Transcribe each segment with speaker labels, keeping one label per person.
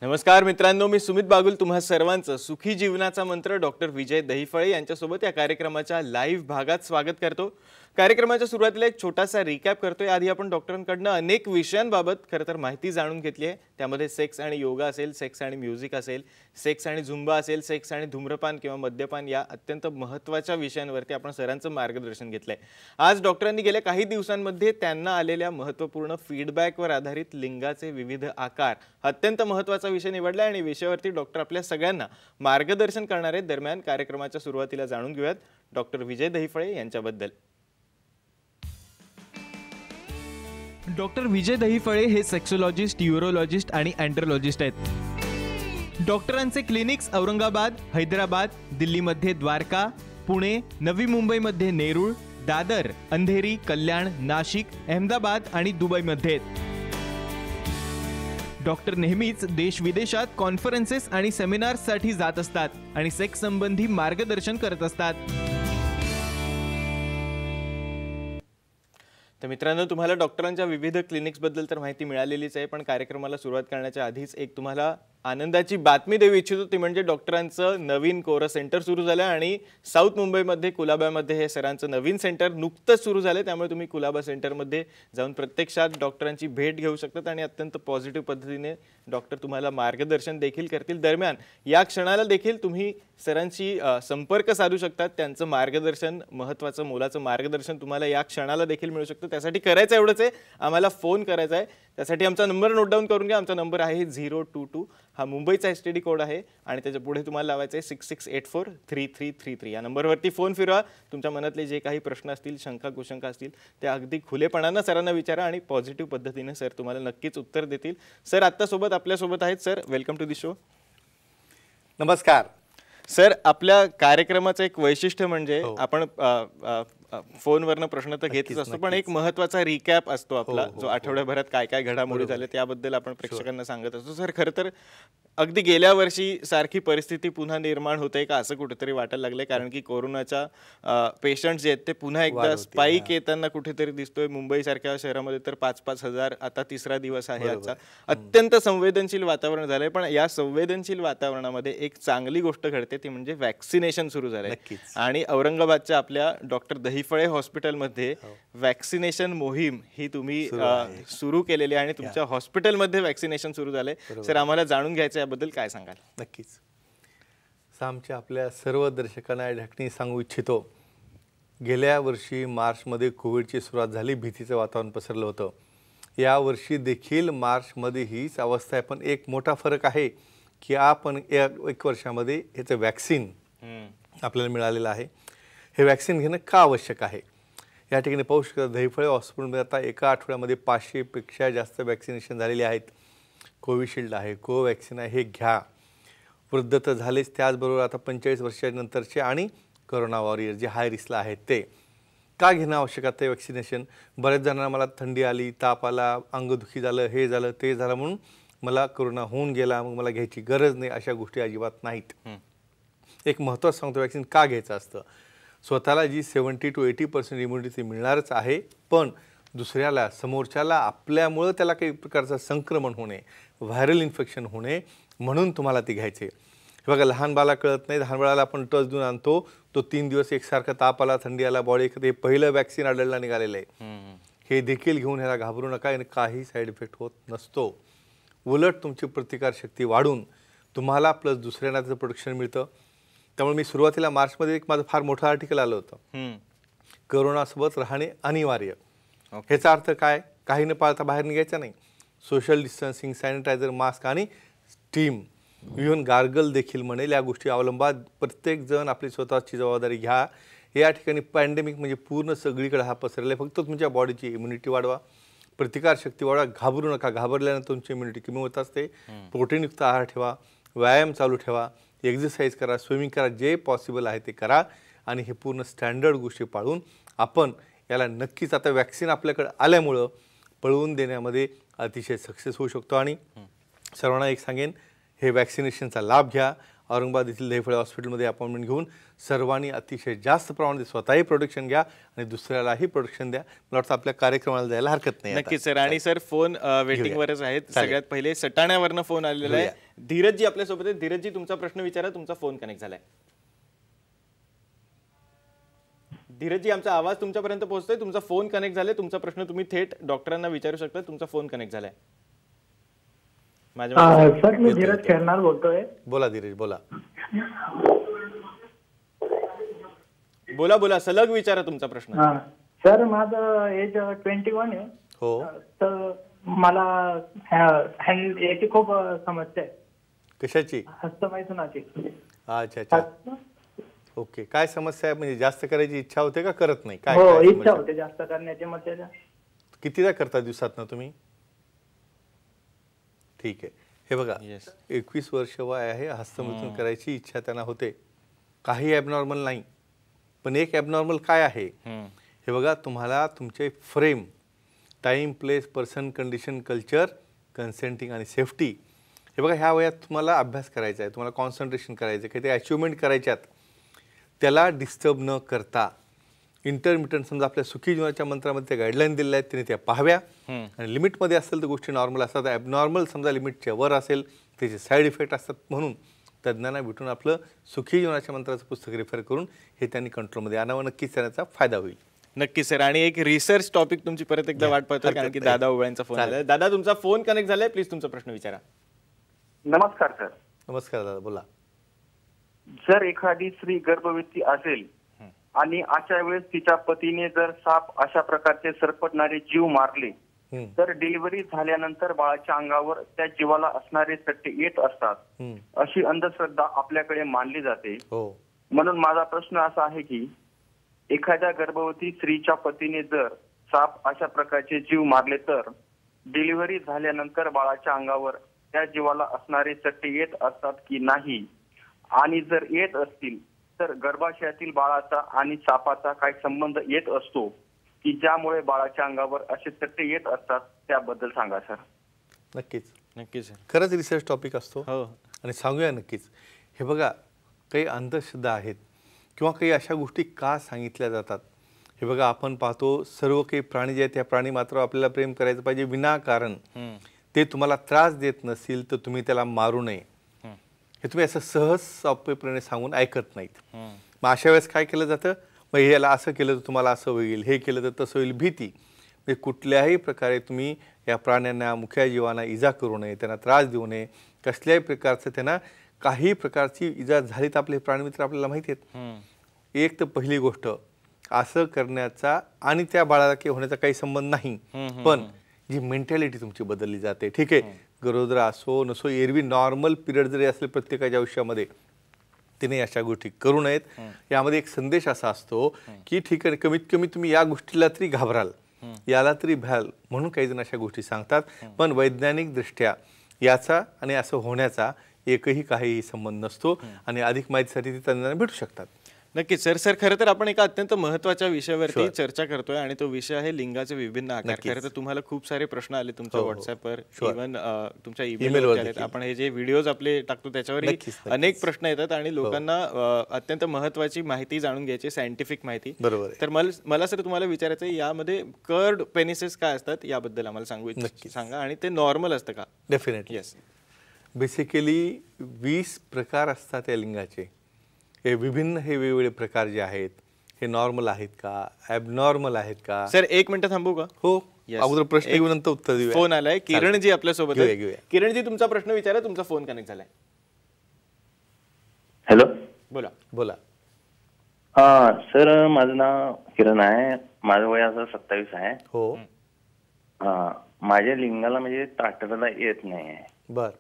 Speaker 1: नमस्कार मित्रांनो, मी सुमित बागुल तुम्हा सर्वांचं सुखी जीवनाचा मंत्र डॉक्टर विजय दहिफळे यांच्यासोबत या कार्यक्रमाच्या लाईव्ह भागात स्वागत करतो। कार्यक्रमाच्या सुरुवातीला एक छोटासा रिकॅप करतोय। आधी आपण डॉक्टरांकडून अनेक विषयांबाबत खरं तर माहिती जाणून घेतली आहे। त्यामध्ये सेक्स आणि योगा असेल, सेक्स आणि म्युझिक असेल, सेक्स आणि झुंबा असेल, सेक्स आणि धूम्रपान किंवा मद्यपान या अत्यंत महत्त्वाच्या विषयांवरती आपण सरांचं मार्गदर्शन घेतलंय। आज डॉक्टरांनी गेल्या काही दिवसांमध्ये त्यांना आलेल्या महत्त्वपूर्ण फीडबॅकवर आधारित लिंगाचे विविध आकार अत्यंत महत्त्वाचा विषय निवडला आणि विषयावरती डॉक्टर आपल्या सगळ्यांना मार्गदर्शन करणार आहेत। दरम्यान कार्यक्रमाच्या सुरुवातीला जाणून घेऊयात डॉक्टर विजय दहिफळे यांच्याबद्दल। डॉक्टर विजय दहिफळे हे सेक्सोलॉजिस्ट, यूरोलॉजिस्ट आणि एंड्रोलॉजिस्ट आहेत। डॉक्टरांचे क्लिनिक्स औरंगाबाद, हैदराबाद, दिल्लीमध्ये द्वारका, पुणे, नवी मुंबईमध्ये नेरूळ, दादर, अंधेरी, कल्याण, नाशिक, अहमदाबाद आणि दुबईमध्ये आहेत। डॉक्टर नेहमीच देश विदेशात कॉन्फरन्सेस आणि सेमिनार्ससाठी जात असतात आणि सेक्स संबंधी मार्गदर्शन करत असतात। तर मित्रांनो, तुम्हाला डॉक्टरांच्या विविध क्लिनिक्सबद्दल तर माहिती मिळालेलीच आहे, पण कार्यक्रमाला सुरुवात करण्याच्या आधीच एक तुम्हाला आनंदाची बातमी देऊ इच्छितो। ती म्हणजे डॉक्टरांचं नवीन कोरस सेंटर सुरू झालं आणि साऊथ मुंबईमध्ये कुलाब्यामध्ये हे सरांचं नवीन सेंटर नुकतंच सुरू झालं। त्यामुळे तुम्ही कुलाबा सेंटरमध्ये जाऊन प्रत्यक्षात डॉक्टरांची भेट घेऊ शकतात आणि अत्यंत पॉझिटिव्ह पद्धतीने डॉक्टर तुम्हाला मार्गदर्शन देखील करतील। दरम्यान या क्षणाला देखील तुम्ही सरांशी संपर्क साधू शकतात। त्यांचं मार्गदर्शन, महत्त्वाचं मोलाचं मार्गदर्शन तुम्हाला या क्षणाला देखील मिळू शकतं। त्यासाठी करायचं एवढंच आहे, आम्हाला फोन करायचा आहे। त्यासाठी आमचा नंबर नोट डाऊन करून घ्या। आमचा नंबर आहे 022, हा मुंबईचा एसटीडी कोड आहे आणि त्याच्या पुढे तुम्हाला लावायचं आहे 66843333। या नंबरवरती फोन फिरवा। तुमच्या मनातले जे काही प्रश्न असतील, शंका कुशंका असतील, ते अगदी खुलेपणानं सरांना विचारा आणि पॉझिटिव्ह पद्धतीने सर तुम्हाला नक्कीच उत्तर देतील। सर आत्ता सोबत आपल्यासोबत आहेत। Sir, welcome to the show.
Speaker 2: नमस्कार
Speaker 1: सर, आपल्या कार्यक्रमाचं एक वैशिष्ट्य म्हणजे आपण फोनवरनं प्रश्न तर घेतच असतो, पण एक महत्त्वाचा रिकॅप असतो आपला, जो आठवड्याभरात काय काय घडामोडी झाल्या त्याबद्दल आपण प्रेक्षकांना सांगत असतो। सर, खरं तर अगदी गेल्या वर्षी सारखी परिस्थिती पुन्हा निर्माण होते का असं कुठेतरी वाटायला लागलंय, कारण की कोरोनाच्या पेशंट्स जे आहेत ते पुन्हा एकदा स्पाइक येताना कुठेतरी दिसतोय। मुंबईसारख्या शहरामध्ये तर 5-5 हजार, आता तिसरा दिवस आहे आजचा। अत्यंत संवेदनशील वातावरण झालंय, पण या संवेदनशील वातावरणामध्ये एक चांगली गोष्ट घडते, ती म्हणजे वॅक्सिनेशन सुरू झालंय आणि औरंगाबादच्या आपल्या डॉक्टर दहिफळे हॉस्पिटलमध्ये वॅक्सिनेशन मोहीम ही तुम्ही सुरू केलेली आहे आणि तुमच्या हॉस्पिटलमध्ये वॅक्सिनेशन सुरू झालंय। सर, आम्हाला जाणून घ्यायचं याबद्दल काय सांगाल?
Speaker 2: नक्कीच। आमच्या आपल्या सर्व दर्शकांना या ठिकाणी सांगू इच्छितो, गेल्या वर्षी मार्चमध्ये कोविडची सुरुवात झाली, भीतीचं वातावरण पसरलं होतं। या वर्षी देखील मार्चमध्ये हीच अवस्था आहे, पण एक मोठा फरक आहे की आपण एक वर्षामध्ये याचं वॅक्सिन आपल्याला मिळालेलं आहे। हे वॅक्सिन घेणं का आवश्यक आहे या ठिकाणी पाहू शकता। दहिफळे हॉस्पिटलमध्ये आता एका आठवड्यामध्ये 500 पेक्षा जास्त वॅक्सिनेशन झालेले आहेत। कोविशिल्ड आहे, कोवॅक्सिन आहे, हे घ्या। वृद्ध तर झालेच, त्याचबरोबर आता 45 वर्षानंतरचे आणि करोना वॉरियर जे हाय रिस्कला आहेत ते का घेणं आवश्यक आहे वॅक्सिनेशन? बऱ्याच जणांना मला थंडी आली, ताप आला, अंगदुखी झालं, हे झालं, ते झालं, म्हणून मला करोना होऊन गेला, मग मला घ्यायची गरज नाही, अशा गोष्टी अजिबात नाहीत। एक महत्त्वाचं सांगतो, वॅक्सिन का घ्यायचं असतं? स्वतःला जी 70 to 80% इम्युनिटी मिळणारच आहे, पण दुसऱ्याला, समोरच्याला आपल्यामुळं त्याला काही प्रकारचं संक्रमण होणे, व्हायरल इन्फेक्शन होणे, म्हणून तुम्हाला ते घ्यायचे। बघा, लहान बाळाला कळत नाही, लहान बाळाला आपण टच देऊन आणतो, तो 3 दिवस एकसारखा ताप आला, थंडी आला, बॉडी, हे पहिलं वॅक्सिन आढळला निघालेलं आहे। हे देखील घेऊन ह्याला घाबरू नका, आणि काही साईड इफेक्ट होत नसतो। उलट तुमची प्रतिकारशक्ती वाढून तुम्हाला प्लस दुसऱ्यांना त्याचं प्रोटेक्शन मिळतं। त्यामुळे मी सुरुवातीला मार्चमध्ये एक माझं फार मोठं आर्टिकल आलं होतं, करोनासोबत राहणे अनिवार्य। ह्याचा अर्थ काय? काही न पाळता बाहेर निघायचं नाही, सोशल डिस्टन्सिंग, सॅनिटायझर, मास्क आणि स्टीम, इव्हन गार्गल देखील म्हणेल, या गोष्टी अवलंबात प्रत्येकजण आपली स्वतःची जबाबदारी घ्या। या ठिकाणी पॅन्डेमिक म्हणजे पूर्ण सगळीकडे हा पसरला आहे। फक्त तुमच्या बॉडीची इम्युनिटी वाढवा, प्रतिकारशक्ती वाढवा, घाबरू नका। घाबरल्यानं तुमची इम्युनिटी कमी होत असते। प्रोटीनयुक्त आहार ठेवा, व्यायाम चालू ठेवा, एक्सरसाइज करा, स्विमिंग करा, जे पॉसिबल आहे ते करा, आणि हे पूर्ण स्टँडर्ड गोष्टी पाळून आपण याला नक्कीच आता वॅक्सिन आपल्याकडे आल्यामुळं पळवून देण्यामध्ये अतिशय सक्सेस होऊ शकतो। आणि सर्वांना एक सांगेन, हे वॅक्सिनेशनचा लाभ घ्या। औरंगाबाद येथील दहिफळे हॉस्पिटलमध्ये अपॉइंटमेंट घेऊन सर्वांनी अतिशय जास्त प्रमाणात स्वतःही प्रोटेक्शन घ्या आणि दुसऱ्यालाही प्रोटेक्शन द्या। मला वाटतं आपल्या कार्यक्रमाला जायला हरकत नाही।
Speaker 1: नक्कीच सर। आणि सर, फोन वेटिंगवरच आहेत। सगळ्यात पहिले सटाण्यावरनं फोन आलेला आहे, धीरजजी आपल्यासोबत आहे. धीरजजी तुमचा प्रश्न विचारा, तुमचा फोन कनेक्ट झालाय. धीरजजी आमचा आवाज तुमच्यापर्यंत पोहोचतोय, तुमचा फोन कनेक्ट झालाय, तुमचा प्रश्न तुम्ही थेट डॉक्टरांना विचारू शकता, तुमचा फोन कनेक्ट झालाय.
Speaker 3: सर मी धीरज खेळणार बोलतोय.
Speaker 2: बोला धीरज बोला.
Speaker 1: बोला बोला, सलग विचारा तुमचा प्रश्न.
Speaker 3: सर माझं एज 21 आहे.
Speaker 2: हो.
Speaker 3: तर मला याची खूप समस्या आहे.
Speaker 2: कशाची?
Speaker 3: हस्तमैथुनाची.
Speaker 2: अच्छा अच्छा. ओके, काय समस्या आहे? म्हणजे जास्त करायची इच्छा होते का करत नाही? काय
Speaker 3: हो, इच्छा होते जास्त करण्याची. मग त्याच्या
Speaker 2: कितीदा करता दिवसातनं तुम्ही? ठीक आहे, हे बघा 21 वर्ष वय आहे, हस्तमैथुन करायची इच्छा त्यांना होते, काही ॲबनॉर्मल नाही. पण एक ॲबनॉर्मल काय आहे हे बघा, तुम्हाला तुमचे frame, time, place, person, condition, culture, consenting आणि सेफ्टी, हे बघा ह्या वयात तुम्हाला अभ्यास करायचा आहे, तुम्हाला कॉन्सन्ट्रेशन करायचं आहे, काही ते अचिव्हमेंट करायच्यात, त्याला डिस्टर्ब न करता इंटरमिटंट समजा आपल्या सुखी जीवनाच्या मंत्रामध्ये त्या गाईडलाईन दिलेल्या आहेत, तिने त्या पाहाव्या. आणि लिमिटमध्ये असेल तर गोष्टी नॉर्मल असतात, ॲबनॉर्मल समजा लिमिटच्या वर असेल त्याचे साईड इफेक्ट असतात. म्हणून तज्ज्ञांना भेटून आपलं सुखी जीवनाच्या मंत्राचं पुस्तक रेफर करून हे त्यांनी कंट्रोलमध्ये आणावं, नक्कीच त्याचा फायदा होईल.
Speaker 1: नक्की सर. आणि एक रिसर्च टॉपिक तुमची परत एकदा वाट पाहतोय, कारण की दादा उवळ्यांचा फोन आलाय. दादा तुमचा फोन कनेक्ट झालाय, प्लीज तुमचा प्रश्न विचारा.
Speaker 4: नमस्कार सर.
Speaker 2: नमस्कार दादा, बोला.
Speaker 4: जर एखादी स्त्री गर्भवती असेल आणि अशा वेळेस तिच्या पतीने जर साप अशा प्रकारचे सरपटणारे जीव मारले तर डिलिव्हरी झाल्यानंतर बाळाच्या अंगावर त्या जीवाला असणारे सट्टे येत असतात, अशी अंधश्रद्धा आपल्याकडे मानली जाते. म्हणून माझा प्रश्न असा आहे की एखाद्या गर्भवती स्त्रीच्या पतीने जर साप अशा प्रकारचे जीव मारले तर डिलिव्हरी झाल्यानंतर बाळाच्या अंगावर त्या जीवाला असणारे सट्टे येत असतात की नाही, आणि जर येत असतील तर गर्भाशयातील बाळाचा आणि सापाचा काय संबंध येत असतो की ज्यामुळे बाळाच्या अंगावर असे सट्टे येत असतात, त्याबद्दल सांगा सर.
Speaker 2: नक्कीच
Speaker 1: नक्कीच,
Speaker 2: खरंच रिसर्च टॉपिक असतो.
Speaker 1: हो,
Speaker 2: आणि सांगूया नक्कीच. हे बघा, काही अंधश्रद्धा आहेत किंवा काही अशा गोष्टी का सांगितल्या जातात. हे बघा, आपण पाहतो सर्व काही प्राणी जे आहेत त्या प्राणी मात्र आपल्याला प्रेम करायचं पाहिजे विनाकारण. ते तुम्हाला त्रास देत नसतील तर तुम्ही त्याला मारू नये, हे तुम्ही असं सहज सोपेपणे सांगून ऐकत नाहीत. मग अशा वेळेस काय केलं जातं, मग याला असं केलं तर तुम्हाला असं होईल, हे केलं तर तसं होईल, भीती. म्हणजे कुठल्याही प्रकारे तुम्ही या प्राण्यांना, मुख्या जीवांना इजा करू नये, त्यांना त्रास देऊ नये. कसल्याही प्रकारचं त्यांना काही प्रकारची इजा झाली तर आपले प्राणीमित्र आपल्याला माहिती आहेत. एक तर पहिली गोष्ट, असं करण्याचा आणि त्या बाळाला काही होण्याचा काही संबंध नाही, पण जी मेंटॅलिटी तुमची बदलली जाते. ठीक आहे, गरोदर असो नसो, एरवी नॉर्मल पिरियड जरी असले प्रत्येकाच्या आयुष्यामध्ये, तिने अशा गोष्टी करू नयेत. यामध्ये एक संदेश असा असतो की ठीक आहे, कमीत कमी तुम्ही या गोष्टीला तरी घाबराल, याला तरी भ्याल, म्हणून काही जण अशा गोष्टी सांगतात. पण वैज्ञानिक दृष्ट्या याचा आणि असं होण्याचा एकही काही संबंध नसतो, आणि अधिक माहितीसाठी ते तज्ञांना भेटू शकतात.
Speaker 1: नक्कीच सर. सर खरं तर आपण एका अत्यंत महत्त्वाच्या विषयावरती चर्चा करतोय, आणि तो विषय आहे लिंगाचे विभिन्न आकार. खरं तर तुम्हाला खूप सारे प्रश्न आले तुमच्या व्हॉट्सअपवर, इव्हन तुमच्या ईमेलवर आलेत. आपण हे जे व्हिडिओज आपले टाकतो त्याच्यावर अनेक प्रश्न येतात, आणि लोकांना अत्यंत महत्त्वाची माहिती जाणून घ्यायची, सायंटिफिक माहिती.
Speaker 2: बरोबर.
Speaker 1: तर मला सर तुम्हाला विचारायचं आहे, यामध्ये कर्ड पेनिसेस काय असतात याबद्दल आम्हाला सांगा, आणि ते नॉर्मल असतं का?
Speaker 2: डेफिनेटली.
Speaker 1: येस.
Speaker 2: बेसिकली 20 प्रकार असतात या लिंगाचे. हे विभिन्न, हे वेगवेगळे प्रकार जे आहेत, हे नॉर्मल आहेत का, ॲबनॉर्मल आहेत का?
Speaker 1: सर 1 मिनिट थांबू का?
Speaker 2: हो, अगोदर प्रश्न घेऊन नंतर उत्तर देऊया.
Speaker 1: फोन आलाय, किरणजी आपल्यासोबत.
Speaker 2: घेऊया.
Speaker 1: किरणजी तुमचा प्रश्न विचारा, तुमचा फोन कनेक्ट झालाय.
Speaker 4: हॅलो,
Speaker 2: बोला. बोला.
Speaker 4: हा सर, माझं नाव किरण आहे, माझं वय असं 27 आहे.
Speaker 2: हो.
Speaker 4: माझ्या लिंगाला म्हणजे ताठरला येत नाही.
Speaker 2: बर.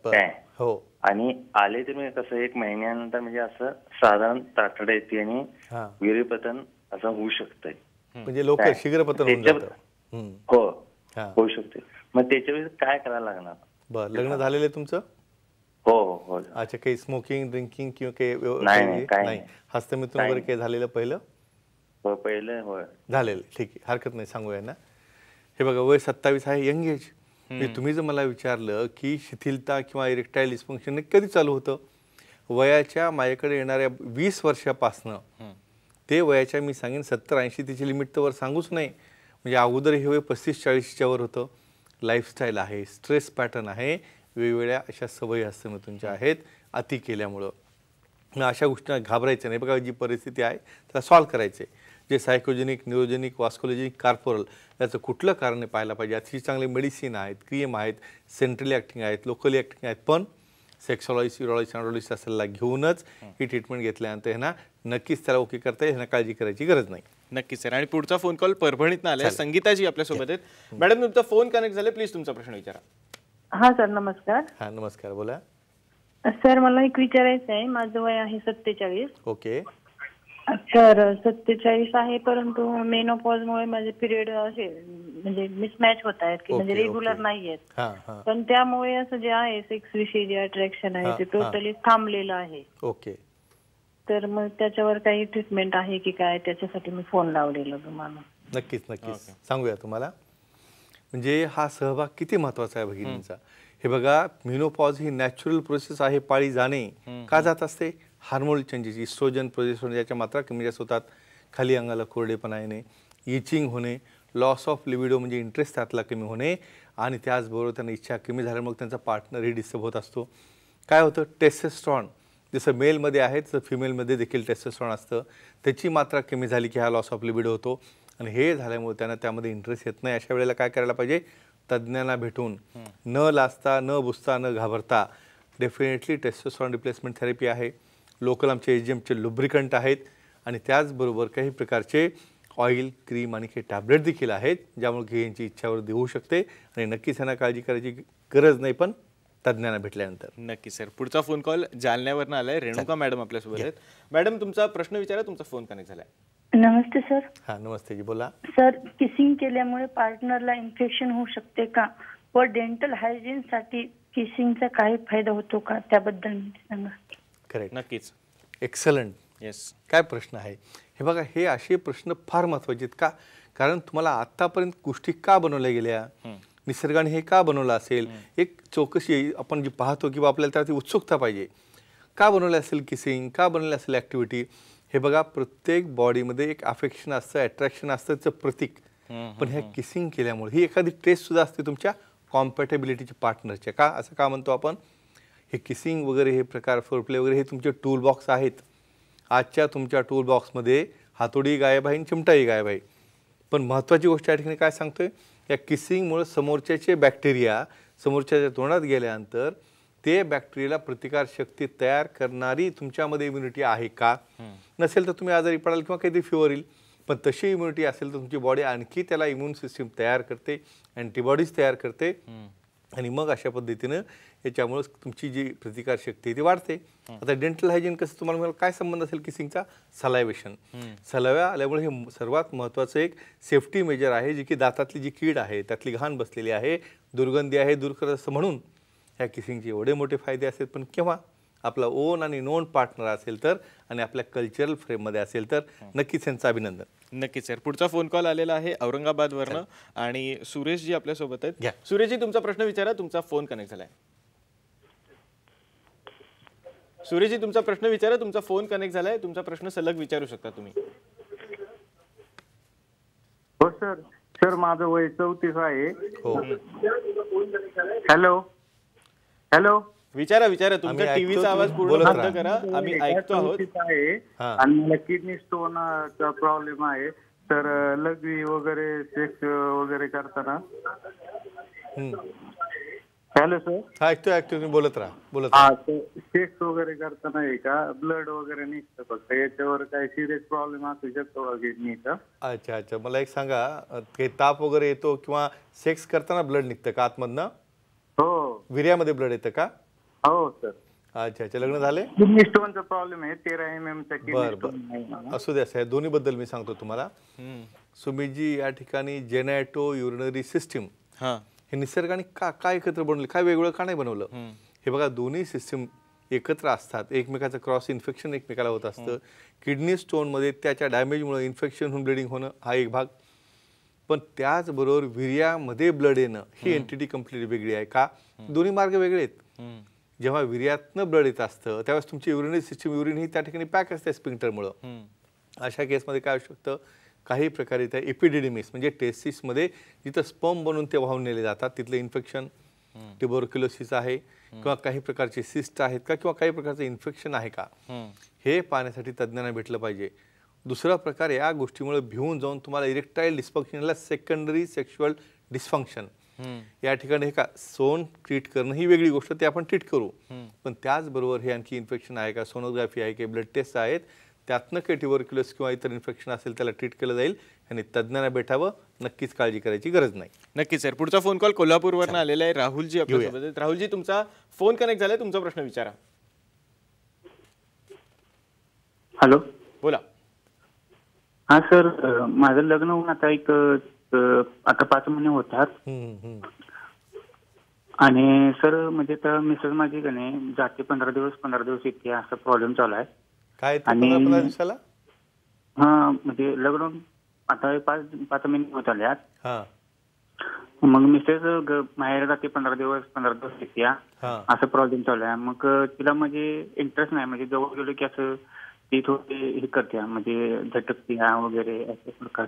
Speaker 2: हो.
Speaker 4: आणि आले तर मी कसं 1 महिन्यानंतर म्हणजे असं साधारण ताठड येते आणि वीर्यपतन असं होऊ शकतंय.
Speaker 2: म्हणजे लोक शीघ्रपतन होऊन जातं.
Speaker 4: हो, होऊ शकते. मग त्याच्या वेळेस काय करायला लागणार?
Speaker 2: बर. लग्न झालेलं आहे तुमचं?
Speaker 4: हो.
Speaker 2: अच्छा, काही स्मोकिंग, ड्रिंकिंग किंवा
Speaker 4: नाही?
Speaker 2: हस्तमैथुन वगैरे काही झालेलं पहिलं?
Speaker 4: पहिलं होय
Speaker 2: झालेलं. ठीक आहे, हरकत नाही, सांगूया ना. हे बघा, वय 27 आहे, यंग एज. तुम्ही जर मला विचारलं की शिथिलता किंवा इरेक्टाईल डिस्फंक्शन कधी चालू होतं, वयाच्या माझ्याकडे येणाऱ्या 20 वर्षापासनं ते वयाच्या मी सांगेन 70-80 तिची लिमिट तर वर सांगूच नाही. म्हणजे अगोदर हे वय 35-40च्या वर होतं. लाईफस्टाईल आहे, स्ट्रेस पॅटर्न आहे, वेगवेगळ्या अशा सवयी हस्तमैथुनच्या आहेत अति केल्यामुळं. अशा गोष्टींना घाबरायचं नाही. बघा जी परिस्थिती आहे त्याला सॉल्व्ह करायचे. जे सायकोजेनिक, न्यूरोजेनिक, वास्कोलॉजिक, कार्पोरल याचं कुठलं कारण आहे पाहायला पाहिजे. अतिशय चांगले मेडिसिन आहेत, क्रीम आहेत, सेंट्रली ॲक्टिंग आहेत, लोकली ॲक्टिंग आहेत, पण सेक्सॉलॉजिस्ट, युरोलॉजिस्ट, अँड्रोलॉजिस्टचा सल्ला घेऊनच ही ट्रीटमेंट घेतल्यानंतर ह्यांना नक्कीच त्याला ओके करता येईल. ह्यांना काळजी करायची गरज नाही.
Speaker 1: नक्कीच सर. आणि पुढचा फोन कॉल परभणीतनं आलाय. संगीताजी आपल्यासोबत आहेत. मॅडम तुमचा फोन कनेक्ट झाले, प्लीज तुमचा प्रश्न विचारा.
Speaker 5: हा सर, नमस्कार.
Speaker 2: हां नमस्कार, बोला.
Speaker 5: सर मला एक विचारायचं आहे. माझं वय आहे 47.
Speaker 2: ओके.
Speaker 5: सर 47 आहे, परंतु मेनोपॉजमुळे माझे पिरियड असे म्हणजे मिसमॅच होत आहेत की म्हणजे रेग्युलर नाही आहेत.
Speaker 2: हां हां.
Speaker 5: पण त्यामुळे असं जे आहे सेक्स विषयी जे अट्रॅक्शन आहे ते टोटली थांबलेलं आहे.
Speaker 2: ओके.
Speaker 5: तर मग त्याच्यावर काही ट्रीटमेंट आहे की काय, त्याच्यासाठी मी फोन लावलेला तुम्हाला.
Speaker 2: नक्कीच नक्कीच सांगूया तुम्हाला. म्हणजे हा सहभाग किती महत्वाचा आहे भगिनींचा. हे बघा, मेनोपॉज ही नॅचरल प्रोसेस आहे. पाळी जाणे का जात असते? हार्मोनल चेंजेस, इस्ट्रोजन, प्रोजेस्टेरॉन याच्या मात्रा कमी जास्त होतात. खाली अंगाला कोरडेपणा येणे, इचिंग होणे, लॉस ऑफ लिबिडो म्हणजे इंटरेस्ट त्यातला कमी होणे, आणि त्याचबरोबर त्यांना इच्छा कमी झाल्यामुळे मग त्यांचा पार्टनरही डिस्टर्ब होत असतो. काय होतं? टेस्टोस्टेरॉन जसं मेलमध्ये आहे तसं फिमेलमध्ये देखील टेस्टोस्टेरॉन असतं. त्याची मात्रा कमी झाली की हा लॉस ऑफ लिबिडो होतो, आणि हे झाल्यामुळे त्यांना त्यामध्ये इंटरेस्ट येत नाही. अशा वेळेला काय करायला पाहिजे? तज्ज्ञांना भेटून न लाजता, न बुजता, न घाबरता डेफिनेटली टेस्टोस्टेरॉन रिप्लेसमेंट थेरपी आहे. लोकल आमचे एजीएमचे लुब्रिकंट आहेत, आणि त्याचबरोबर काही प्रकारचे ऑइल, क्रीम आणि काही टॅबलेट देखील आहेत, ज्यामुळे यांची इच्छावृद्धी होऊ शकते. आणि नक्कीच यांना काळजी करायची गरज नाही, पण तज्ज्ञांना भेटल्यानंतर.
Speaker 1: नक्की सर. पुढचा फोन कॉल जालन्यावरनं आलाय. रेणुका मॅडम आपल्यासोबत आहेत. मॅडम तुमचा प्रश्न विचारा, तुमचा फोन कनेक्ट झालाय.
Speaker 6: नमस्ते सर.
Speaker 2: हां नमस्ते जी, बोला.
Speaker 6: सर, किसिंग केल्यामुळे पार्टनरला इन्फेक्शन होऊ शकते का, व डेंटल हायजीन साठी किसिंगचा काही फायदा होतो का, त्याबद्दल सांगा.
Speaker 2: करेक्ट.
Speaker 1: नक्कीच.
Speaker 2: एक्सलंट.
Speaker 1: येस.
Speaker 2: काय प्रश्न आहे हे बघा. हे असे प्रश्न फार महत्त्वाचे आहेत. का? कारण तुम्हाला आत्तापर्यंत गोष्टी का बनवल्या गेल्या, निसर्गाने हे का बनवलं असेल, एक चौकशी आपण जी पाहतो किंवा आपल्याला त्यावरती उत्सुकता पाहिजे. का बनवलं असेल किसिंग, का बनवलं असेल ॲक्टिव्हिटी? हे बघा, प्रत्येक बॉडीमध्ये एक अफेक्शन असतं, अट्रॅक्शन असतं, त्याचं प्रतीक. पण ह्या किसिंग केल्यामुळे ही एखादी टेस्ट सुद्धा असते तुमच्या कॉम्पॅटेबिलिटीच्या पार्टनरच्या. का असं का म्हणतो आपण? हे किसिंग वगैरे हे प्रकार, फोरप्ले वगैरे हे तुमचे टूल बॉक्स आहेत. आजच्या तुमच्या टूल बॉक्समध्ये हातोडी गायब आहे, चिमटाही गायब आहे. पण महत्त्वाची गोष्ट या ठिकाणी काय सांगतोय? या किसिंगमुळे समोरच्याचे बॅक्टेरिया समोरच्याच्या तोंडात गेल्यानंतर ते बॅक्टेरियाला प्रतिकारशक्ती तयार करणारी तुमच्यामध्ये इम्युनिटी आहे का? नसेल तर तुम्ही आजारी पडाल किंवा काहीतरी फिवर येईल. पण तशी इम्युनिटी असेल तर तुमची बॉडी आणखी त्याला इम्युन सिस्टीम तयार करते, अँटीबॉडीज तयार करते, आणि मग अशा पद्धतीनं याच्यामुळे तुमची जी प्रतिकारशक्ती आहे ती वाढते. आता डेंटल हायजीन कसं, तुम्हाला काय संबंध असेल किसिंगचा? सलायवेशन. सलाव्या आल्यामुळे हे सर्वात महत्त्वाचं एक सेफ्टी मेजर आहे, जी की दातातली जी कीड आहे त्यातली घाण बसलेली आहे, दुर्गंधी आहे, दूर करत असं म्हणून ह्या किसिंगचे एवढे मोठे फायदे असतात. पण केव्हा? आपला ओन आणि नोन पार्टनर असेल तर, आणि आपल्या कल्चरल फ्रेममध्ये असेल तर. नक्कीच त्यांचं अभिनंदन.
Speaker 1: नक्कीच सर. पुढचा फोन कॉल आलेला आहे औरंगाबादवरनं, आणि सुरेशजी आपल्यासोबत आहेत. सुरेशजी तुमचा प्रश्न विचारा, तुमचा फोन कनेक्ट झालाय. सुरेशजी तुमचा प्रश्न विचारा, तुमचा फोन कनेक्ट झालाय. तुमचा प्रश्न सलग विचारू शकता तुम्ही.
Speaker 7: हो सर. सर माझं वय 34 आहे.
Speaker 2: हो.
Speaker 7: Hello hello.
Speaker 1: विचारा विचारा. तुमच्या टीव्हीचा आवाज पूर्ण बंद करा, आम्ही ऐकतो आहोत.
Speaker 7: आहे आणि मला किडनी स्टोनचा प्रॉब्लेम आहे. तर लघवी वगैरे सेक्स वगैरे करताना. Hello sir.
Speaker 2: हा ऐकतोय तुम्ही बोलत राहा, बोलत
Speaker 7: हा.
Speaker 2: राहा.
Speaker 7: सेक्स वगैरे करताना आहे का ब्लड वगैरे निघतं फक्त, याच्यावर काही सिरियस प्रॉब्लेम असू शकतो का किडनीचा?
Speaker 2: अच्छा अच्छा. मला एक सांगा, काही ताप वगैरे येतो किंवा सेक्स करताना ब्लड निघतं का आतमधनं?
Speaker 7: हो.
Speaker 2: विर्यामध्ये ब्लड येतं का?
Speaker 7: हो सर.
Speaker 2: अच्छा अच्छा. लग्न झाले?
Speaker 7: किडनी स्टोनचा प्रॉब्लेम आहे. 13 mm चा किडनी
Speaker 2: बरं
Speaker 7: स्टोन आहे मला.
Speaker 2: बरं. असू द्या साहेब, दोन्ही बद्दल मी सांगतो तुम्हाला. सुमितजी, या ठिकाणी जेनॅटो युरिनरी सिस्टीम हे निसर्गाने का एकत्र बनवले? काय वेगवेगळं का नाही बनवलं? हे बघा, दोन्ही सिस्टीम एकत्र असतात, एकमेकाचं क्रॉस इन्फेक्शन एकमेकाला होत असतं. किडनी स्टोनमध्ये त्याच्या डॅमेजमुळे इन्फेक्शन होऊन ब्लिडिंग होणं हा एक भाग. पण त्याचबरोबर विर्यामध्ये ब्लड येणं ही एंटिटी कम्प्लिटली वेगळी आहे. का? दोन्ही मार्ग वेगळे आहेत. जेव्हा विर्यातनं ब्लड येत असतं त्यावेळेस तुमची युरिनरी सिस्टीम, युरिन ही त्या ठिकाणी पॅक असते स्पिंक्टरमुळं. अशा केसमध्ये काय होऊ शकतं? काही प्रकारे त्या एपिडिडिमिस म्हणजे टेस्टिसमध्ये जिथं स्पर्म बनून ते वाहून नेले जातात तिथलं इन्फेक्शन, ट्युबरक्युलोसिस आहे किंवा काही प्रकारचे सिस्ट आहेत का किंवा काही प्रकारचं इन्फेक्शन आहे का, हे पाहण्यासाठी तज्ज्ञांना भेटलं पाहिजे. दुसरा प्रकार, या गोष्टीमुळे भिवून जाऊन तुम्हाला इरेक्टाईल डिस्फंक्शनला सेकंडरी सेक्शुअल डिस्फंक्शन या ठिकाणी हे का सोन ट्रीट करणं ही वेगळी गोष्ट, ते आपण ट्रीट करू. पण त्याचबरोबर हे आणखी इन्फेक्शन आहे का, सोनोग्राफी आहे की ब्लड टेस्ट आहेत, त्यातनं काही ट्युबरक्युलोसिस किंवा इतर इन्फेक्शन असेल त्याला ट्रीट केलं जाईल आणि तज्ज्ञांना भेटावं. नक्कीच काळजी करायची गरज नाही.
Speaker 1: नक्कीच सर. पुढचा फोन कॉल कोल्हापूरवरून आलेला आहे. राहुलजी आपल्यासोबत आहेत. राहुलजी, तुमचा फोन कनेक्ट झालाय, तुमचा प्रश्न विचारा.
Speaker 7: हॅलो.
Speaker 1: बोला.
Speaker 7: हा सर, माझं लग्न होऊन आता आता 5 महिने होतात. आणि सर म्हणजे तर मिसेस माझी का नाही जाते 15 दिवस येते, असा प्रॉब्लेम चालू आहे.
Speaker 2: काय 15 दिवसाला?
Speaker 7: हा म्हणजे लग्न आता 5 महिने होत आल्यात.
Speaker 2: हा.
Speaker 7: मग मिसेस माहेर जाते 15 दिवस येते, असं प्रॉब्लेम चालू आहे. मग तिला म्हणजे इंटरेस्ट नाही, म्हणजे जवळ गेलो की असं ती थोडी हे करते, म्हणजे झटकते वगैरे असे प्रकार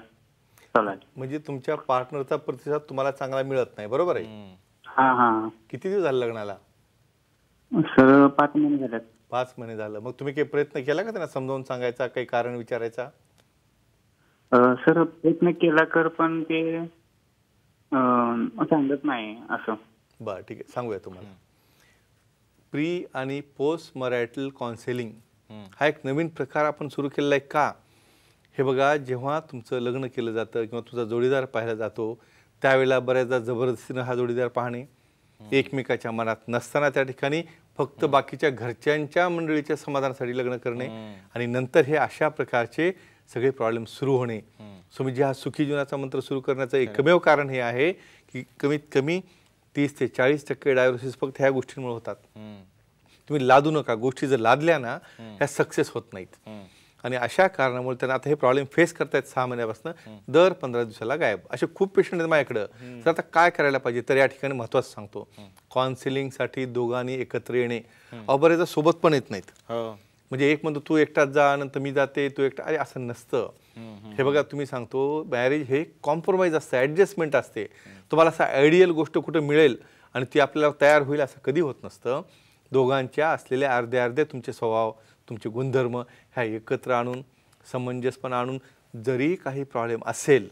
Speaker 7: चालू आहे.
Speaker 2: म्हणजे तुमच्या पार्टनरचा प्रतिसाद तुम्हाला चांगला मिळत नाही, बरोबर आहे?
Speaker 7: हा.
Speaker 2: किती दिवस झाले लग्नाला?
Speaker 7: सर 5 महिने झाले.
Speaker 2: 5 महिने झालं. मग तुम्ही काही प्रयत्न केला का त्यांना समजावून सांगायचा, काही कारण विचारायचा?
Speaker 7: सर प्रयत्न केला कर पण ते सांगत नाही असं.
Speaker 2: बरं, ठीक आहे, सांगूया तुम्हाला. प्री आणि पोस्ट मॅरिटल काउन्सिलिंग हा एक नवीन प्रकार आपण सुरू केलेला आहे का? हे बघा, जेव्हा तुमचं लग्न केलं जातं किंवा तुझा जोडीदार पाहिला जातो त्यावेळेला बऱ्याचदा जबरदस्तीनं हा जोडीदार पाहणे, एकमेकाच्या मनात नसताना त्या ठिकाणी फक्त बाकीच्या घरच्यांच्या मंडळीच्या समाधानासाठी लग्न करणे आणि नंतर हे अशा प्रकारचे सगळे प्रॉब्लेम सुरू होणे. सो म्हणजे हा सुखी जीवनाचा मंत्र सुरू करण्याचं एकमेव कारण हे आहे की कमीत कमी 30 ते 40% डायव्होर्सेस फक्त ह्या गोष्टींमुळे होतात. तुम्ही लादू नका, गोष्टी जर लादल्या ना ह्या सक्सेस होत नाहीत. आणि अशा कारणामुळे त्यांना आता हे प्रॉब्लेम फेस करतायत 6 महिन्यापासून, दर 15 दिवसाला गायब. असे खूप पेशंट आहेत माझ्याकडं. तर आता काय करायला पाहिजे, तर या ठिकाणी महत्त्वाचं सांगतो, काउन्सिलिंगसाठी दोघांनी एकत्र येणे. बरेचदा सोबत पण येत नाहीत. म्हणजे एक म्हणतो तू एकटाच जा, नंतर मी जाते, तू एकटा, अरे असं नसतं. हे बघा, तुम्ही सांगतो मॅरेज हे कॉम्प्रोमाइज असतं, ॲडजस्टमेंट असते. तुम्हाला असं आयडियल गोष्ट कुठं मिळेल आणि ती आपल्याला तयार होईल असं कधी होत नसतं. दोघांच्या असलेल्या अर्धे तुमचे स्वभाव, तुमचे गुणधर्म ह्या एकत्र आणून, समंजसपणा आणून, जरी काही प्रॉब्लेम असेल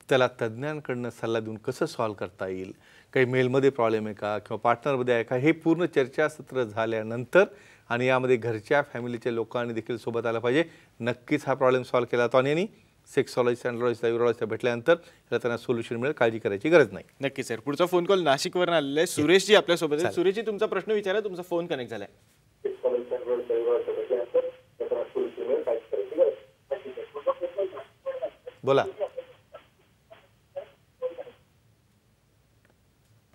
Speaker 2: त्याला तज्ज्ञांकडनं सल्ला देऊन कसं सॉल्व्ह करता येईल, काही मेलमध्ये प्रॉब्लेम आहे का किंवा पार्टनरमध्ये आहे का, हे पूर्ण चर्चासत्र झाल्यानंतर आणि यामध्ये घरच्या फॅमिलीच्या लोकांनी देखील सोबत आलं पाहिजे. नक्कीच हा प्रॉब्लेम सॉल्व्ह केला जातो आणि सेक्सॉलॉजिस्ट, अँड्रॉलॉजिस्ट, युरोलॉजिस्ट भेटल्यानंतर याला त्यांना सोल्युशन मिळेल. काळजी करायची गरज नाही.
Speaker 1: नक्की सर. पुढचा फोन कॉल नाशिकवरून आलेला आहे. सुरेशजी आपल्यासोबत आहेत. सुरेशजी, तुमचा प्रश्न विचारा, तुमचा फोन कनेक्ट झालाय.
Speaker 2: बोला.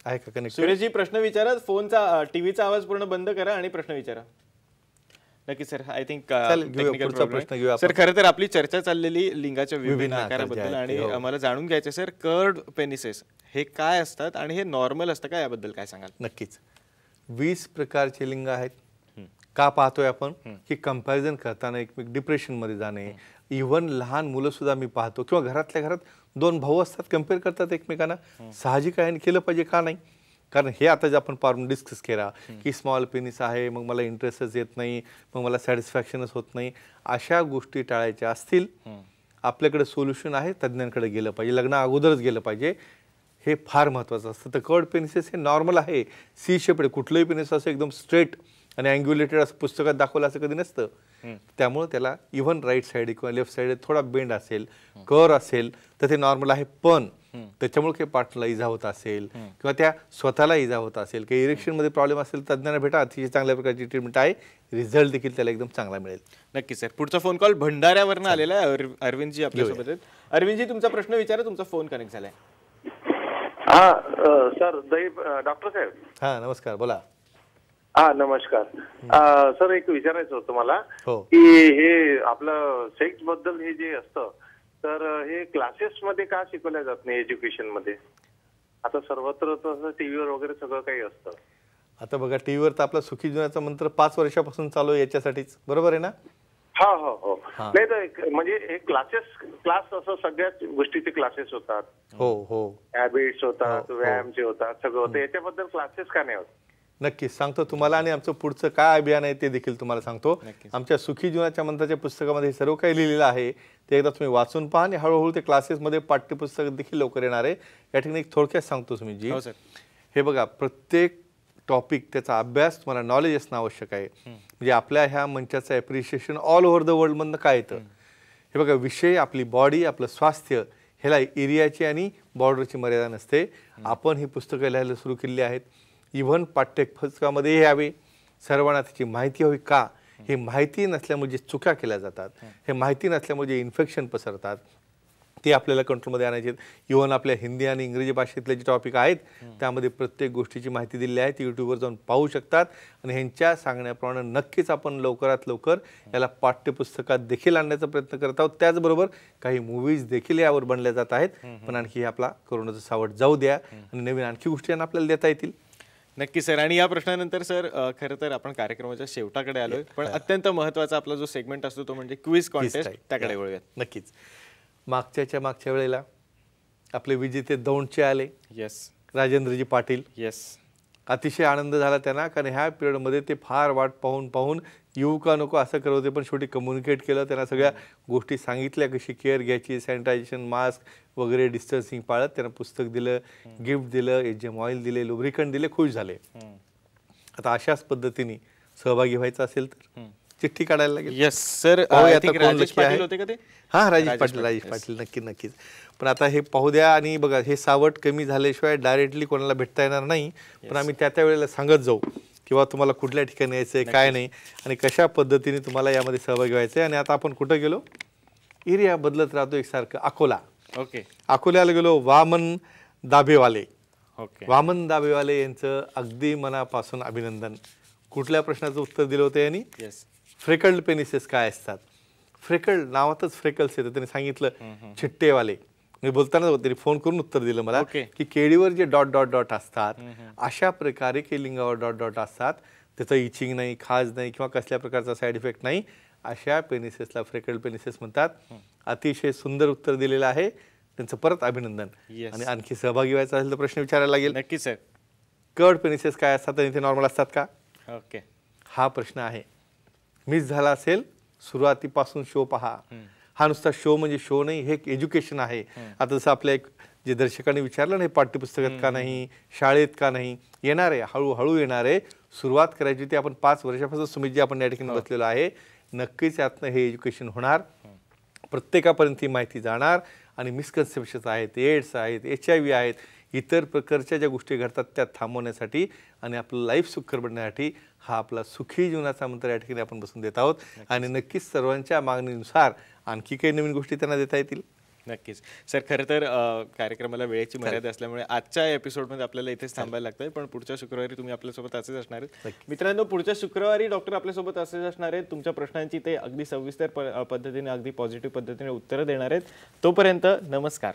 Speaker 2: आहे का कनेक्ट?
Speaker 1: सुरेशजी, प्रश्न विचारा. फोनचा टीव्हीचा आवाज पूर्ण बंद करा आणि प्रश्न विचारा. नक्की सर. आय थिंक सर, खरं तर आपली चर्चा चाललेली लिंगाच्या विभिन्न आकाराबद्दल आणि आम्हाला जाणून घ्यायचं सर, कर्ड पेनिसेस हे काय असतात आणि हे नॉर्मल असतं का, याबद्दल काय सांगाल?
Speaker 2: नक्कीच. 20 प्रकारचे लिंग आहेत. का पाहतोय आपण की कंपॅरिझन करताना एकमेक डिप्रेशनमध्ये जाणे, इव्हन लहान मुलं सुद्धा मी पाहतो किंवा घरातल्या घरात 2 भाऊ असतात, कम्पेअर करतात एकमेकांना. साहजिक आहे, केलं पाहिजे का नाही? कारण हे आता जे आपण पारून डिस्कस केला की स्मॉल पेनिस आहे, मग मला इंटरेस्टच येत नाही, मग मला सॅटिस्फॅक्शनच होत नाही, अशा गोष्टी टाळायच्या असतील आपल्याकडे सोल्युशन आहे. तज्ज्ञांकडे गेलं पाहिजे, लग्ना अगोदरच गेलं पाहिजे. हे फार महत्त्वाचं असतं. तर कर्ड पेनिसेस हे नॉर्मल आहे, सी शेपेड. कुठलंही पेनिस असं एकदम स्ट्रेट आणि अँग्युलेटेड असं पुस्तकात दाखवलं असं कधी नसतं. त्यामुळे त्याला इव्हन राईट साईड किंवा लेफ्ट साईड थोडा बेंड असेल, कर असेल तर ते नॉर्मल आहे. पण त्याच्यामुळे काही पार्टनरला इजा होत असेल किंवा त्या स्वतःला इजा होत असेल, काही इरेक्शनमध्ये प्रॉब्लेम असेल, तज्ज्ञांना भेटा. अतिशय चांगल्या प्रकारची ट्रीटमेंट आहे, रिझल्ट देखील त्याला एकदम चांगला मिळेल.
Speaker 1: नक्की सर. पुढचा फोन कॉल भंडाऱ्यावरून आलेला आहे. अरविंदजी आपल्यासोबत आहेत. अरविंदजी, तुमचा प्रश्न विचारा, तुमचा फोन कनेक्ट झालाय.
Speaker 8: हा सर, डॉक्टर साहेब.
Speaker 2: हा, नमस्कार, बोला.
Speaker 8: हा, नमस्कार सर. एक विचारायचं होतं मला की हे आपलं सेक्स बद्दल हे जे असतं, तर हे क्लासेस मध्ये का शिकवल्या जात नाही एज्युकेशन मध्ये? आता सर्वत्र तसं टीव्हीवर वगैरे सगळं काही असतं.
Speaker 2: आता बघा, टीव्हीवर तर आपला सुखी जीवनाचा मंत्र 5 वर्षापासून चालू आहे याच्यासाठीच, बरोबर आहे ना?
Speaker 8: हा हो हो नाही तर म्हणजे हे क्लास असं सगळ्याच गोष्टीचे क्लासेस होतात.
Speaker 2: हो हो
Speaker 8: हॅबिट्स होतात, व्यायामचे होतात, सगळं होतं. याच्याबद्दल क्लासेस का नाही होत?
Speaker 2: नक्कीच सांगतो तुम्हाला, आणि आमचं पुढचं काय अभियान आहे ते देखील तुम्हाला सांगतो. आमच्या सुखी जीवनाच्या मंत्राच्या पुस्तकामध्ये सर्व काही लिहिलेलं आहे, ते एकदा तुम्ही वाचून पहा आणि हळूहळू ते क्लासेसमध्ये पाठ्यपुस्तक देखील लवकर येणार आहे. या ठिकाणी थोडक्यात सांगतो तुम्ही जी, हे बघा प्रत्येक टॉपिक त्याचा अभ्यास तुम्हाला नॉलेज असणं आवश्यक आहे. म्हणजे आपल्या ह्या मंचाचं ॲप्रिशिएशन ऑल ओव्हर द वर्ल्डमधनं काय येतं. हे बघा विषय, आपली बॉडी, आपलं स्वास्थ्य, ह्याला एरियाची आणि बॉर्डरची मर्यादा नसते. आपण ही पुस्तकं लिहायला सुरू केली आहेत. इव्हन पाठ्यपुस्तकामध्ये हे यावे, सर्वांना त्याची माहिती हवी. का? हे माहिती नसल्यामुळे जे चुका केल्या जातात, हे माहिती नसल्यामुळे जे इन्फेक्शन पसरतात, ते आपल्याला कंट्रोलमध्ये आणायचे आहेत. इव्हन आपल्या हिंदी आणि इंग्रजी भाषेतले जे टॉपिक आहेत त्यामध्ये प्रत्येक गोष्टीची माहिती दिली आहे, ती यूट्यूबवर जाऊन पाहू शकतात. आणि ह्यांच्या सांगण्याप्रमाणे नक्कीच आपण लवकरात लवकर याला पाठ्यपुस्तकात देखील आणण्याचा प्रयत्न करत आहोत. त्याचबरोबर काही मूवीज देखील यावर बनल्या जात आहेत. पण आणखी आपला कोरोनाचा सावट जाऊ द्या आणि नवीन आणखी गोष्टी आपल्याला देता येतील.
Speaker 1: नक्की सर. आणि या प्रश्नानंतर सर खरं तर आपण कार्यक्रमाच्या शेवटाकडे आलोय, पण अत्यंत महत्त्वाचा आपला जो सेगमेंट असतो तो म्हणजे क्विज कॉन्टेस्ट, त्याकडे वळूयात.
Speaker 2: नक्कीच. मागच्या वेळेला आपले विजेते दौंडचे आले.
Speaker 1: येस.
Speaker 2: राजेंद्रजी पाटील.
Speaker 1: येस.
Speaker 2: अतिशय आनंद झाला त्यांना, कारण ह्या पिरियडमध्ये ते फार वाट पाहून येऊ का नको असं करत होते, पण शेवटी कम्युनिकेट केलं. त्यांना सगळ्या गोष्टी सांगितल्या, कशी केअर घ्यायची, सॅनिटायझेशन, मास्क वगैरे, डिस्टन्सिंग पाळत. त्यांना पुस्तक दिलं, गिफ्ट दिलं, एचएम ऑइल दिले, लुब्रिकंट दिले, खुश झाले. आता अशाच पद्धतीने सहभागी व्हायचं असेल तर चिठ्ठी काढायला लागेल.
Speaker 1: Yes sir. राजेश पाटील होते का ते?
Speaker 2: हां, राजेश पाटील नक्कीच. पण आता हे पाहू द्या. आणि बघा, हे सावट कमी झाल्याशिवाय डायरेक्टली कोणाला भेटता येणार नाही. पण आम्ही त्या वेळेला सांगत जाऊ किंवा तुम्हाला कुठल्या ठिकाणी यायचं आहे, काय नाही, आणि कशा पद्धतीने तुम्हाला यामध्ये सहभागी व्हायचं आहे. आणि आता आपण कुठं गेलो, एरिया बदलत राहतो एकसारखं. अकोला.
Speaker 1: ओके.
Speaker 2: अकोल्याला गेलो. वामन दाभेवाले.
Speaker 1: ओके.
Speaker 2: वामन दाभेवाले यांचं अगदी मनापासून अभिनंदन. कुठल्या प्रश्नाचं उत्तर दिलं होतं यांनी?
Speaker 1: येस.
Speaker 2: फ्रेकल्ड पेनिसेस काय असतात. फ्रेकल्ड नावातच फ्रेकल्स येतं. त्यांनी सांगितलं चिट्टेवाले. मी बोलताना त्यांनी फोन करून उत्तर दिलं मला की केळीवर जे डॉट डॉट डॉट असतात अशा प्रकारे केलिंगावर डॉट डॉट असतात, त्याचं इचिंग नाही, खाज नाही किंवा कसल्या प्रकारचा साईड इफेक्ट नाही, अशा पेनिसेसला फ्रेकल्ड पेनिसेस म्हणतात. अतिशय सुंदर उत्तर दिलेलं आहे, त्यांचं परत अभिनंदन. आणि आणखी सहभागी व्हायचा असेल तर प्रश्न विचारायला लागेल.
Speaker 1: नक्की सर.
Speaker 2: कर्ड पेनिसेस काय असतात आणि ते नॉर्मल असतात का?
Speaker 1: ओके.
Speaker 2: हा प्रश्न आहे. मिस झाला असेल सुरुवातीपासून शो पहा. हा नुसता शो म्हणजे शो नाही, हे एक एज्युकेशन आहे. आता जसं आपल्या एक जे दर्शकांनी विचारलं नाही पाठ्यपुस्तकात का नाही, शाळेत का नाही, येणार आहे, हळूहळू येणार आहे. सुरुवात करायची ती आपण 5 वर्षापासून सुमित आपण या ठिकाणी बसलेलो आहे. नक्कीच यातनं हे एज्युकेशन होणार, प्रत्येकापर्यंत ही माहिती जाणार. आणि मिसकन्सेप्शन्स आहेत, एड्स आहेत, HIV आहेत, इतर प्रकारच्या ज्या गोष्टी घडतात त्या थांबवण्यासाठी आणि आपलं लाईफ सुखकर बनण्यासाठी हा आपला सुखी जीवनाचा मंत्र या ठिकाणी आपण बसून देत आहोत. आणि नक्कीच सर्वांच्या मागणीनुसार आणखी काही नवीन गोष्टी त्यांना देता येतील.
Speaker 1: नक्कीच सर. खरं तर कार्यक्रमाला वेळेची मर्यादा असल्यामुळे आजच्या एपिसोडमध्ये आपल्याला इथेच थांबायला लागतंय, पण पुढच्या शुक्रवारी तुम्ही आपल्यासोबत असेच असणार आहेत. मित्रांनो, पुढच्या शुक्रवारी डॉक्टर आपल्यासोबत असेच असणार आहेत. तुमच्या प्रश्नांची ते अगदी सविस्तर पद्धतीने, अगदी पॉझिटिव्ह पद्धतीने उत्तरं देणार आहेत. तोपर्यंत नमस्कार.